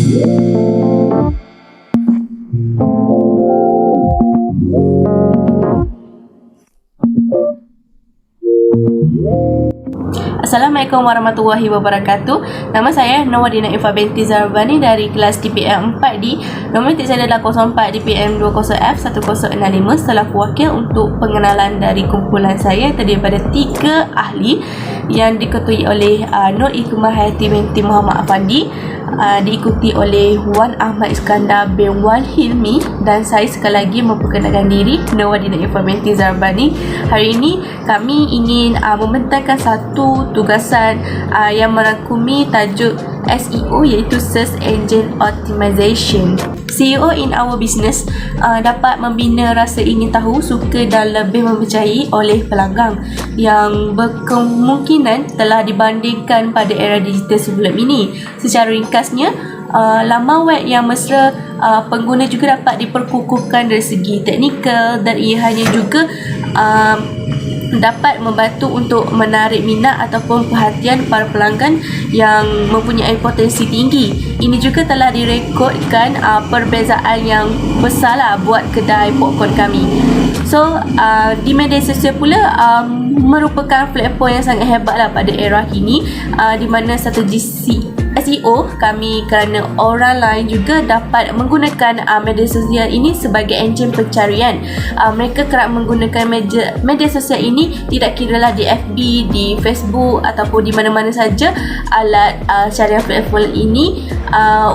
Assalamualaikum warahmatullahi wabarakatuh. Nama saya Nawadina Ifa binti Zarbani dari kelas DPM 4D. Nombor titik saya adalah 04 DPM 20F1065 selaku wakil untuk pengenalan dari kumpulan saya terdiri daripada 3 ahli yang diketuai oleh Nur Ikmah Hayati binti Muhammad Afandi, diikuti oleh Wan Ahmad Iskandar bin Wan Hilmi, dan saya sekali lagi memperkenalkan diri, Nawadina Ifa binti Zarbani. Hari ini kami ingin membentangkan satu tugasan yang merangkumi tajuk SEO, iaitu Search Engine Optimization. SEO in our business dapat membina rasa ingin tahu, suka dan lebih mempercayai oleh pelanggan yang berkemungkinan telah dibandingkan pada era digital sebelum ini. Secara ringkasnya, laman web yang mesra pengguna juga dapat diperkukuhkan dari segi teknikal, dan ia hanya juga dapat membantu untuk menarik minat ataupun perhatian para pelanggan yang mempunyai potensi tinggi. Ini juga telah direkodkan perbezaan yang besarlah buat kedai popcorn kami. So, di media sosial pula merupakan platform yang sangat hebatlah pada era kini, di mana strategi SEO kami kerana orang lain juga dapat menggunakan media sosial ini sebagai enjin pencarian. Mereka kerap menggunakan media sosial ini, tidak kiralah di FB, di Facebook ataupun di mana-mana saja alat carian platform ini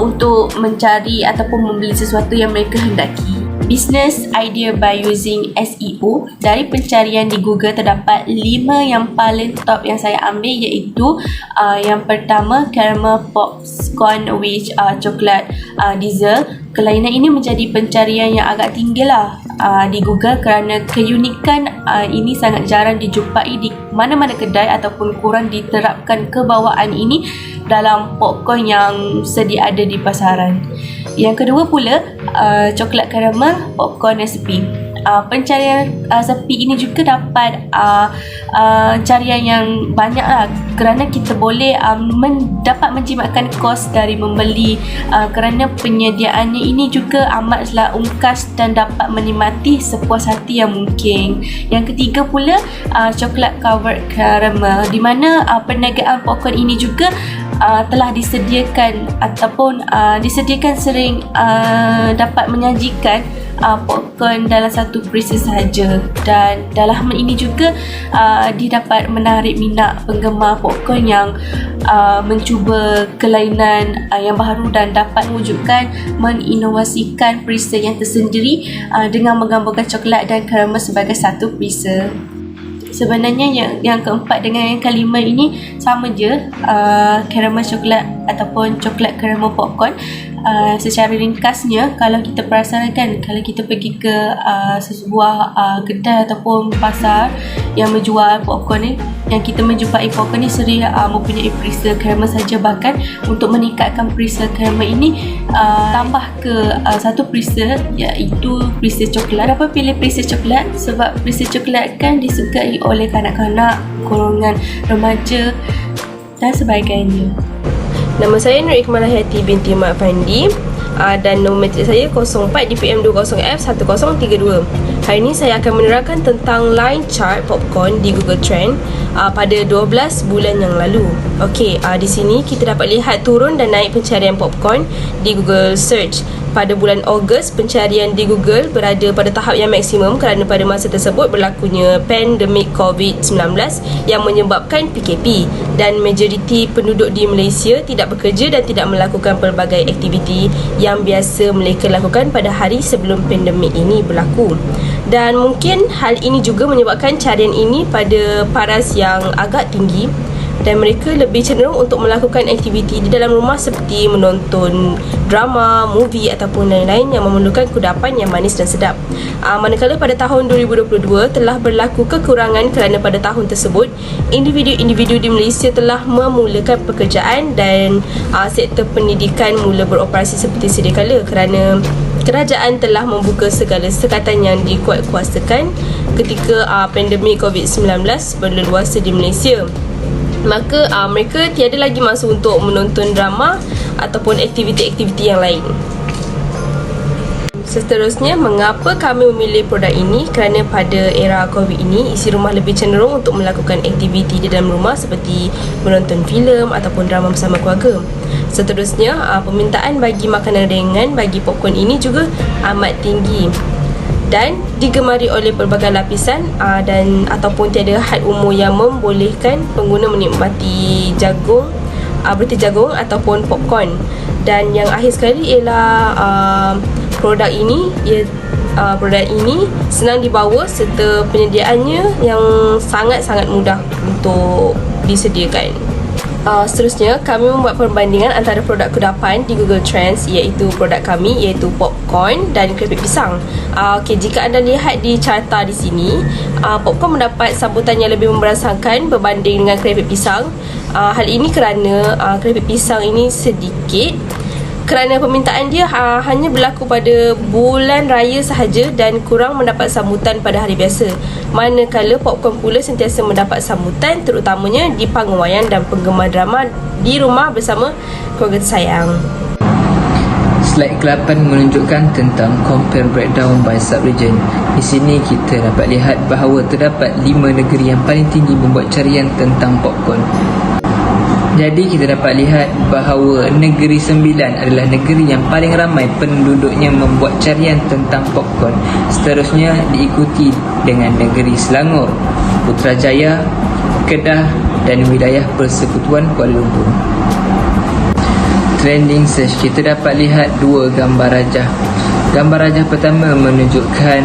untuk mencari ataupun membeli sesuatu yang mereka hendaki. Business idea by using SEO. Dari pencarian di Google terdapat 5 yang paling top yang saya ambil, iaitu yang pertama, caramel popcorn with coklat diesel. Kelainan ini menjadi pencarian yang agak tinggi lah di Google kerana keunikan ini sangat jarang dijumpai di mana-mana kedai ataupun kurang diterapkan kebawaan ini dalam popcorn yang sedia ada di pasaran. Yang kedua pula, coklat karamel popcorn recipe. Pencarian sepi ini juga dapat carian yang banyak lah, kerana kita boleh dapat menjimatkan kos dari membeli, kerana penyediaannya ini juga amatlah ungkas dan dapat menikmati sepuas hati yang mungkin. Yang ketiga pula, coklat covered caramel, di mana perniagaan popcorn ini juga telah disediakan ataupun disediakan sering dapat menyajikan popcorn dalam satu perisa sahaja, dan dalam ini juga dia dapat menarik minat penggemar popcorn yang mencuba kelainan yang baru dan dapat mewujudkan menginovasikan perisa yang tersendiri dengan menggambarkan coklat dan karamel sebagai satu perisa. Sebenarnya yang keempat dengan yang kelima ini sama je, caramel coklat ataupun coklat caramel popcorn. Secara ringkasnya, kalau kita perasan kan, kalau kita pergi ke sebuah kedai ataupun pasar yang menjual popcorn ni, yang kita menjumpai popcorn ni sering mempunyai perisa caramel saja. Bahkan untuk meningkatkan perisa caramel ini, tambah ke satu perisa, iaitu perisa coklat. Apa pilih perisa coklat? Sebab perisa coklat kan disukai oleh kanak-kanak, golongan remaja dan sebagainya. Nama saya Nur Ikmah Hayati binti Muhammad Afandi, dan nombor metrik saya 04 DPM 20F1032. Hari ini saya akan menerangkan tentang line chart popcorn di Google Trend pada 12 bulan yang lalu. Okey, di sini kita dapat lihat turun dan naik pencarian popcorn di Google Search. Pada bulan Ogos, pencarian di Google berada pada tahap yang maksimum kerana pada masa tersebut berlakunya pandemik COVID-19 yang menyebabkan PKP, dan majoriti penduduk di Malaysia tidak bekerja dan tidak melakukan pelbagai aktiviti yang biasa mereka lakukan pada hari sebelum pandemik ini berlaku. Dan mungkin hal ini juga menyebabkan carian ini pada paras yang agak tinggi, dan mereka lebih cenderung untuk melakukan aktiviti di dalam rumah seperti menonton drama, movie ataupun lain-lain yang memerlukan kudapan yang manis dan sedap. Manakala pada tahun 2022 telah berlaku kekurangan kerana pada tahun tersebut individu-individu di Malaysia telah memulakan pekerjaan dan sektor pendidikan mula beroperasi seperti sedia kala kerana kerajaan telah membuka segala sekatan yang dikuatkuasakan ketika pandemik COVID-19 berleluasa di Malaysia. Maka mereka tiada lagi masa untuk menonton drama ataupun aktiviti-aktiviti yang lain. Seterusnya, mengapa kami memilih produk ini? Kerana pada era COVID ini, isi rumah lebih cenderung untuk melakukan aktiviti di dalam rumah seperti menonton filem ataupun drama bersama keluarga. Seterusnya, permintaan bagi makanan ringan bagi popcorn ini juga amat tinggi dan digemari oleh pelbagai lapisan dan ataupun tiada had umur yang membolehkan pengguna menikmati jagung, berarti jagung ataupun popcorn. Dan yang akhir sekali ialah produk ini senang dibawa serta penyediaannya yang sangat-sangat mudah untuk disediakan. Seterusnya, kami membuat perbandingan antara produk kudapan di Google Trends, iaitu produk kami iaitu popcorn dan keripik pisang. Jika anda lihat di carta di sini, popcorn mendapat sambutan yang lebih memberangsangkan berbanding dengan keripik pisang. Hal ini kerana keripik pisang ini sedikit kerana permintaan dia hanya berlaku pada bulan raya sahaja dan kurang mendapat sambutan pada hari biasa. Manakala popcorn pula sentiasa mendapat sambutan, terutamanya di panggung wayang dan penggemar drama di rumah bersama keluarga tersayang. Slide ke-8 menunjukkan tentang compare breakdown by sub-region. Di sini kita dapat lihat bahawa terdapat 5 negeri yang paling tinggi membuat carian tentang popcorn. Jadi kita dapat lihat bahawa negeri 9 adalah negeri yang paling ramai penduduknya membuat carian tentang popcorn. Seterusnya diikuti dengan negeri Selangor, Putrajaya, Kedah dan wilayah Persekutuan Kuala Lumpur. Trending search, kita dapat lihat 2 gambar rajah. Gambar rajah pertama menunjukkan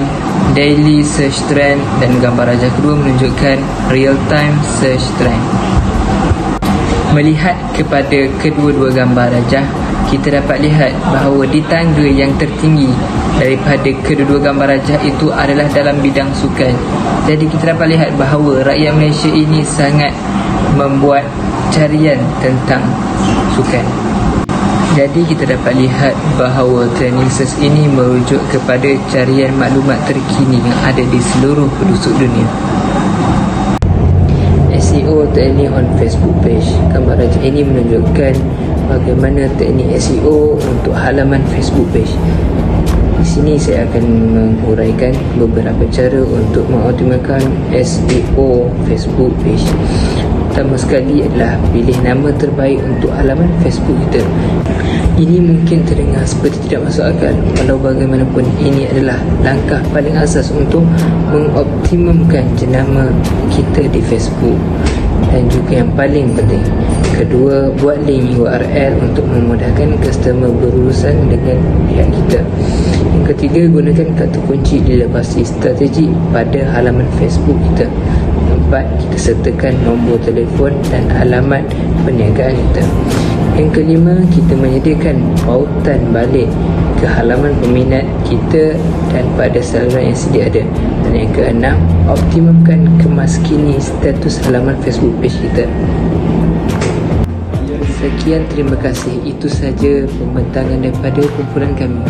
daily search trend dan gambar rajah kedua menunjukkan real time search trend. Melihat kepada kedua-dua gambar rajah, kita dapat lihat bahawa di tangga yang tertinggi daripada kedua-dua gambar rajah itu adalah dalam bidang sukan. Jadi kita dapat lihat bahawa rakyat Malaysia ini sangat membuat carian tentang sukan. Jadi kita dapat lihat bahawa trending search ini merujuk kepada carian maklumat terkini yang ada di seluruh penduduk dunia. SEO teknik on Facebook page. Gambar rajah ini menunjukkan bagaimana teknik SEO untuk halaman Facebook page. Di sini saya akan menguraikan beberapa cara untuk mengoptimalkan SEO Facebook page. Pertama sekali adalah pilih nama terbaik untuk halaman Facebook kita. Ini mungkin terdengar seperti tidak masuk akal, walau bagaimanapun ini adalah langkah paling asas untuk mengoptimumkan jenama kita di Facebook. Dan juga yang paling penting, kedua, buat link URL untuk memudahkan customer berurusan dengan pihak kita. Yang ketiga, gunakan kata kunci dilepasi strategi pada halaman Facebook kita. Keempat, kita sertakan nombor telefon dan alamat perniagaan kita. Yang kelima, kita menyediakan pautan balik ke halaman peminat kita dan pada saluran yang sedia ada. Dan yang keenam, optimumkan kemaskini status halaman Facebook page kita. Sekian, terima kasih. Itu saja pembentangan daripada kumpulan kami.